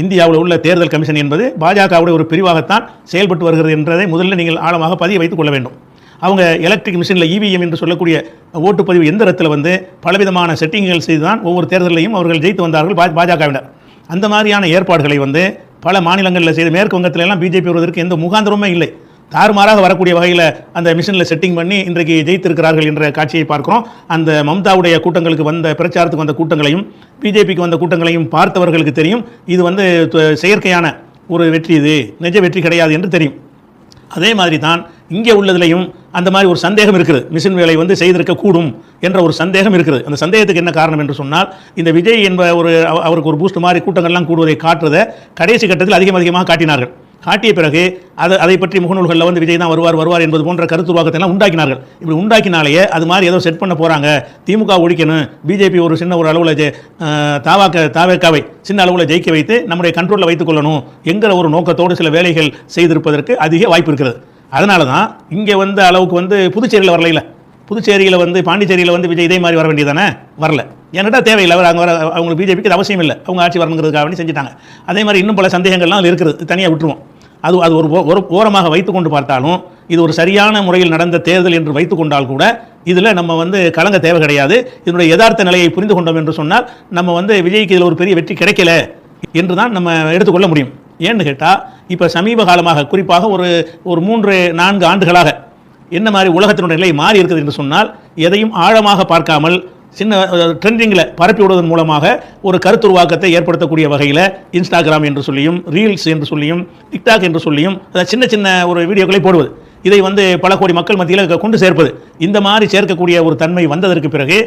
இந்தியாவில் உள்ள தேர்தல் கமிஷன் என்பது பாஜகவுடைய ஒரு பிரிவாகத்தான் செயல்பட்டு வருகிறது என்றதை முதல்ல நீங்கள் ஆழமாக பதிய வைத்துக் கொள்ள வேண்டும். அவங்க எலக்ட்ரிக் மிஷினில் இவிஎம் என்று சொல்லக்கூடிய ஓட்டுப்பதிவு எந்திரத்தில் பலவிதமான செட்டிங்குகள் செய்து தான் ஒவ்வொரு தேர்தலையும் அவர்கள் ஜெயித்து வந்தார்கள் பாஜகவினர். அந்த மாதிரியான ஏற்பாடுகளை பல மாநிலங்களில் செய்து மேற்கு வங்கத்தில் எல்லாம் பிஜேபி வருவதற்கு எந்த முகாந்திரமுமே இல்லை. தாறுமாறாக வரக்கூடிய வகையில் அந்த மிஷினில் செட்டிங் பண்ணி இன்றைக்கு ஜெயித்திருக்கிறார்கள் என்ற காட்சியை பார்க்கிறோம். அந்த மம்தாவுடைய கூட்டங்களுக்கு வந்த பிரச்சாரத்துக்கு வந்த கூட்டங்களையும் பிஜேபிக்கு வந்த கூட்டங்களையும் பார்த்தவர்களுக்கு தெரியும் இது செயற்கையான ஒரு வெற்றி, இது நிஜ வெற்றி கிடையாது என்று தெரியும். அதே மாதிரி தான் இங்கே உள்ளதிலையும் அந்த மாதிரி ஒரு சந்தேகம் இருக்குது. மிஷின் வேலை செய்திருக்கக்கூடும் என்ற ஒரு சந்தேகம் இருக்குது. அந்த சந்தேகத்துக்கு என்ன காரணம் என்று சொன்னால், இந்த விஜய் அவருக்கு ஒரு பூஸ்ட் மாதிரி கூட்டங்கள்லாம் கூடுவதை காட்டுறதை கடைசி கட்டத்தில் அதிகமாக காட்டினார்கள். காட்டிய பிறகு அதை பற்றி முகநூல்களில் விஜய் தான் வருவார் என்பது போன்ற கருத்துருவாக்கத்தை எல்லாம் உண்டாக்கினார்கள். இப்படி உண்டாக்கினாலேயே அது மாதிரி ஏதோ செட் பண்ண போகிறாங்க, திமுக ஒழிக்கணும், பிஜேபி ஒரு சின்ன ஒரு அளவில் தாவேக்காவை சின்ன அளவில் ஜெயிக்க வைத்து நம்முடைய கண்ட்ரோலில் வைத்துக் கொள்ளணும் என்கிற ஒரு நோக்கத்தோடு சில வேலைகள் செய்திருப்பதற்கு அதிக வாய்ப்பு இருக்கிறது. அதனால தான் இங்கே அளவுக்கு புதுச்சேரியில் வரல. புதுச்சேரியில் பாண்டிச்சேரியில் விஜய் இதே மாதிரி வர வேண்டியதானே, வரல. ஏன்னா தேவையில்லை, அவங்களுக்கு பிஜேபிக்கு இது அவசியம் இல்லை, அவங்க ஆட்சி வரணுங்கிறதுக்காக வேண்டி செஞ்சுட்டாங்க. அதே மாதிரி இன்னும் பல சந்தேகங்கள்லாம் அதில் இருக்கிறது, தனியாக விட்டுருவோம். அது ஒரு ஓரமாக வைத்துக்கொண்டு பார்த்தாலும் இது ஒரு சரியான முறையில் நடந்த தேர்தல் என்று வைத்துக்கொண்டால் கூட இதில் நம்ம கலங்க தேவை கிடையாது. இதனுடைய யதார்த்த நிலையை புரிந்து கொண்டோம் என்று சொன்னால் நம்ம விஜய்க்கு இதில் ஒரு பெரிய வெற்றி கிடைக்கல என்று தான் நம்ம எடுத்துக்கொள்ள முடியும். ஏன்னு கேட்டால், இப்போ சமீப காலமாக குறிப்பாக ஒரு 3-4 ஆண்டுகளாக என்ன மாதிரி உலகத்தினுடைய நிலை மாறி இருக்குது என்று சொன்னால், எதையும் ஆழமாக பார்க்காமல் சின்ன ட்ரெண்டிங்கில் பரப்பி விடுவதன் மூலமாக ஒரு கருத்துருவாக்கத்தை ஏற்படுத்தக்கூடிய வகையில் இன்ஸ்டாகிராம் என்று சொல்லியும், ரீல்ஸ் என்று சொல்லியும், டிக்டாக் என்று சொல்லியும் சின்ன சின்ன ஒரு வீடியோக்களை போடுவது, இதை பல கோடி மக்கள் மத்தியில் கொண்டு சேர்ப்பது, இந்த மாதிரி சேர்க்கக்கூடிய ஒரு தன்மை வந்ததற்கு பிறகு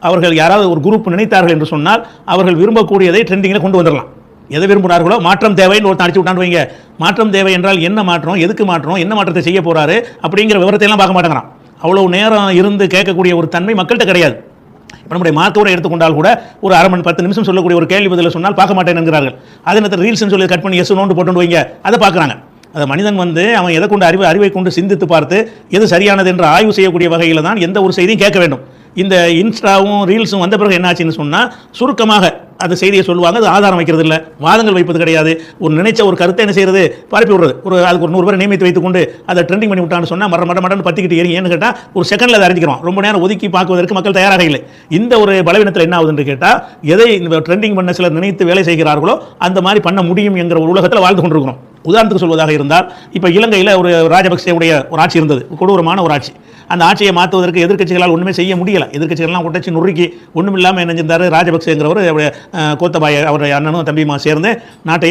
அவர்கள் யாராவது ஒரு குரூப் நினைத்தார்கள் என்று சொன்னால் அவர்கள் விரும்பக்கூடியதை ட்ரெண்டிங்கில் கொண்டு வந்துடலாம். எதை விரும்புகிறார்களோ, மாற்றம் தேவைன்னு ஒருத்தன் அடிச்சு விட்டான்னு வைங்க. மாற்றம் தேவை என்றால் என்ன மாற்றம், எதுக்கு மாற்றம், என்ன மாற்றத்தை செய்ய போகிறாரு அப்படிங்கிற விவரத்தை எல்லாம் பார்க்க மாட்டேங்கிறான். அவ்வளோ நேரம் இருந்து கேட்கக்கூடிய ஒரு தன்மை மக்கள்கிட்ட கிடையாது. இப்போ நம்முடைய மாத்தோரை எடுத்துக்கொண்டால் கூட ஒரு அரை மணி 10 நிமிஷம் சொல்லக்கூடிய ஒரு கேள்வி பதில் சொன்னால் பார்க்க மாட்டேன் என்கிறார்கள். அதே நேரத்தில் ரீல்ஸ்னு சொல்லி கட் பண்ணி எஸ் நோண்டு போட்டு வைங்க, அதை பார்க்குறாங்க. அதை மனிதன் அவன் எதை கொண்டு அறிவை கொண்டு சிந்தித்து பார்த்து எது சரியானது என்று ஆய்வு செய்யக்கூடிய வகையில் தான் எந்த ஒரு செய்தியும் கேட்க வேண்டும். இந்த இன்ஸ்டாவும் ரீல்ஸும் வந்த பிறகு என்ன ஆச்சுன்னு சொன்னால், சுருக்கமாக அந்த செய்தியை சொல்லுவாங்க, அது ஆதாரம் வைக்கிறது இல்லை, வாதங்கள் வைப்பது கிடையாது. ஒரு நினைச்ச ஒரு கருத்தை என்ன செய்யறது, பரப்பி விடுறது. அதுக்கு ஒரு 100 பேரை நியமித்து வைத்துக்கொண்டு அதை ட்ரெண்டிங் பண்ணி விட்டான்னு சொன்னால் மடன்னு பற்றிக்கிட்டு ஏறி ஏன்னு கேட்டால் ஒரு செகண்டில் அதை அறிஞ்சிக்கிறோம். ரொம்ப நேரம் ஒதுக்கி பார்க்குவதற்கு மக்கள் தயாராக இல்லை. இந்த ஒரு பலவீனத்தில் என்ன ஆகுதுன்னு கேட்டால், எதை இந்த ட்ரெண்டிங் பண்ண சிலர் நினைத்து வேலை செய்கிறார்களோ அந்த மாதிரி பண்ண முடியும் என்கிற ஒரு உலகத்தில் வாழ்ந்து கொண்டிருக்கிறோம். உதாரணத்துக்கு சொல்வதாக இருந்தால், இப்போ இலங்கையில் ஒரு ராஜபக்சேவுடைய ஒரு ஆட்சி இருந்தது, கொடூரமான ஒரு ஆட்சி. அந்த ஆட்சியை மாற்றுவதற்கு எதிர்க்கட்சிகளால் ஒன்றுமே செய்ய முடியலை. எதிர்க்கட்சிகள்லாம் ஒட்டச்சி நுறுக்கி ஒன்றும் இல்லாமல் என்ன செஞ்சார், ராஜபக்சேங்கிறவர் கோத்தபாய அவருடைய அண்ணனும் தம்பியுமா சேர்ந்து நாட்டை